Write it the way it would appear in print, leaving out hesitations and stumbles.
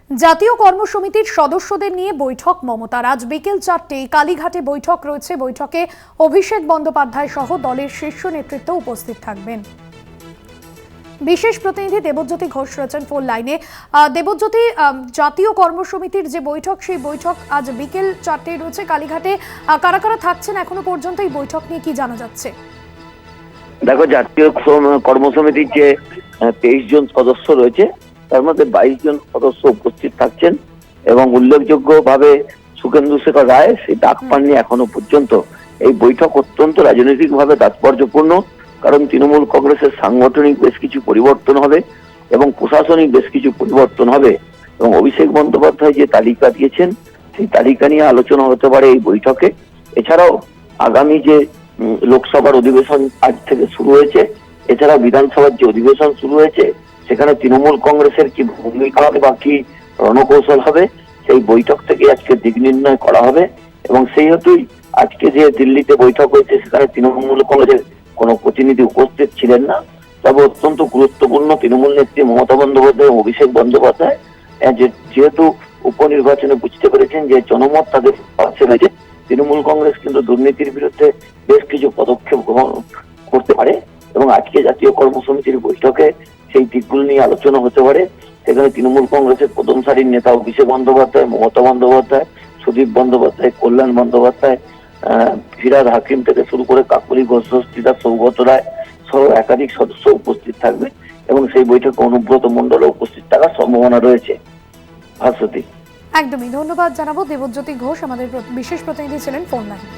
জাতীয় কর্মসমিতির সদস্যদের নিয়ে বৈঠক মমতার। আজ বিকেল 4টায় কালীঘাটে বৈঠক রয়েছে। বৈঠকে অভিষেক বন্দ্যোপাধ্যায় সহ দলের শীর্ষ নেতৃত্ব উপস্থিত থাকবেন। বিশেষ প্রতিনিধি দেবজ্যোতি ঘোষ রয়েছেন ফোন লাইনে। দেবজ্যোতি, জাতীয় কর্মসমিতির যে বৈঠক, সেই বৈঠক আজ বিকেল 4টায় রয়েছে কালীঘাটে। কারা কারা থাকছেন এখনো পর্যন্ত এই বৈঠক নিয়ে কি জানা যাচ্ছে? দেখো, জাতীয় কর্মসমিতির যে 23 জন সদস্য রয়েছে, তার মধ্যে 22 জন সদস্য উপস্থিত থাকছেন এবং উল্লেখযোগ্যভাবে সুখেন্দু শেখর রায় সেই ডাক পাননি এখনো পর্যন্ত। এই বৈঠক অত্যন্ত রাজনৈতিকভাবে তাৎপর্যপূর্ণ, কারণ তৃণমূল কংগ্রেসের সাংগঠনিক বেশ কিছু পরিবর্তন হবে এবং প্রশাসনিক বেশ কিছু পরিবর্তন হবে এবং অভিষেক বন্দ্যোপাধ্যায় যে তালিকা দিয়েছেন সেই তালিকা নিয়ে আলোচনা হতে পারে এই বৈঠকে। এছাড়াও আগামী যে লোকসভার অধিবেশন আজ থেকে শুরু হয়েছে, এছাড়া বিধানসভার যে অধিবেশন শুরু হয়েছে, সেখানে তৃণমূল কংগ্রেসের কি ভূমিকা হবে বা কি রণকৌশল হবে, সেই বৈঠক থেকে আজকে দিক নির্ণয় করা হবে। এবং সেই হেতুই আজকে যে দিল্লিতে বৈঠক হয়েছে, সেখানে তৃণমূল কংগ্রেসের কোনো প্রতিনিধি উপস্থিত ছিলেন না। তবে অত্যন্ত গুরুত্বপূর্ণ তৃণমূল নেত্রী মমতা বন্দ্যোপাধ্যায় এবং অভিষেক বন্দ্যোপাধ্যায় যেহেতু উপনির্বাচনে বুঝতে পেরেছেন যে জনমত তাদের পাশে রয়েছে, তৃণমূল কংগ্রেস কিন্তু দুর্নীতির বিরুদ্ধে বেশ কিছু পদক্ষেপ গ্রহণ করতে পারে এবং আজকে জাতীয় কর্মসমিতির বৈঠকে সেই দিকগুলো নিয়ে আলোচনা হতে পারে। সেখানে তৃণমূল কংগ্রেসের প্রথম সারির নেতা অভিষেক বন্দ্যোপাধ্যায়, মমতা বন্দ্যোপাধ্যায়, সুদীপ বন্দ্যোপাধ্যায়, কল্যাণ বন্দ্যোপাধ্যায়, ফিরাদ হাকিম থেকে শুরু করে কাকলি ঘোষ, সৌগত রায় সহ একাধিক সদস্য উপস্থিত থাকবে এবং সেই বৈঠকে অনুব্রত মণ্ডলও উপস্থিত থাকার সম্ভাবনা রয়েছে। ভাস্বতী, একদমই ধন্যবাদ জানাবো। দেবজ্যোতি ঘোষ আমাদের বিশেষ প্রতিনিধি ছিলেন ফোন লাইনে।